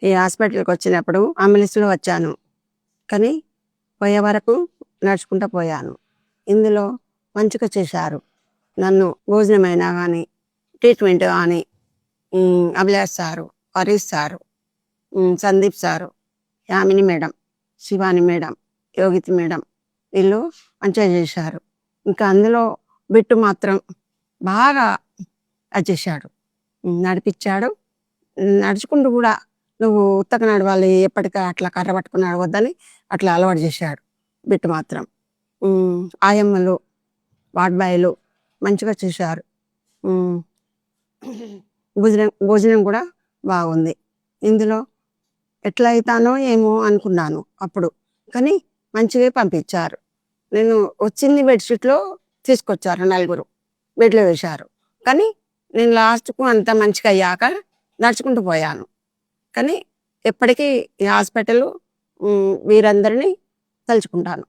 ఈ హాస్పిటల్కి వచ్చినప్పుడు అంబులెన్స్లో వచ్చాను, కానీ పోయే వరకు నడుచుకుంటూ పోయాను. ఇందులో మంచిగా చేశారు. నన్ను భోజనమైనా కానీ, ట్రీట్మెంట్ కానీ, Abhilash sir, Harish sir, Sandeep sir, Yamini madam, Shivani madam, Yogithi madam, వీళ్ళు మంచిగా చేశారు. ఇంకా అందులో బిట్టు మాత్రం బాగా చేశాడు, నడిపించాడు. నడుచుకుంటూ కూడా నువ్వు ఉత్తగా నడవాలి, ఎప్పటికీ అట్లా కర్ర పట్టుకుని నడవద్దని అట్లా అలవాటు చేశాడు బిట్టు మాత్రం. ఆయమ్మలు, వార్డ్ మంచిగా చేశారు. భోజనం కూడా బాగుంది. ఇందులో ఎట్లా అవుతానో ఏమో అనుకున్నాను అప్పుడు, కానీ మంచిగా పంపించారు. నేను వచ్చింది బెడ్షీట్లో తీసుకొచ్చారు, 4 బెడ్లో వేశారు. కానీ నేను లాస్ట్కు అంత మంచిగా అయ్యాక నడుచుకుంటూ పోయాను. కానీ ఎప్పటికీ ఈ హాస్పిటల్ వీరందరినీ తలుచుకుంటాను.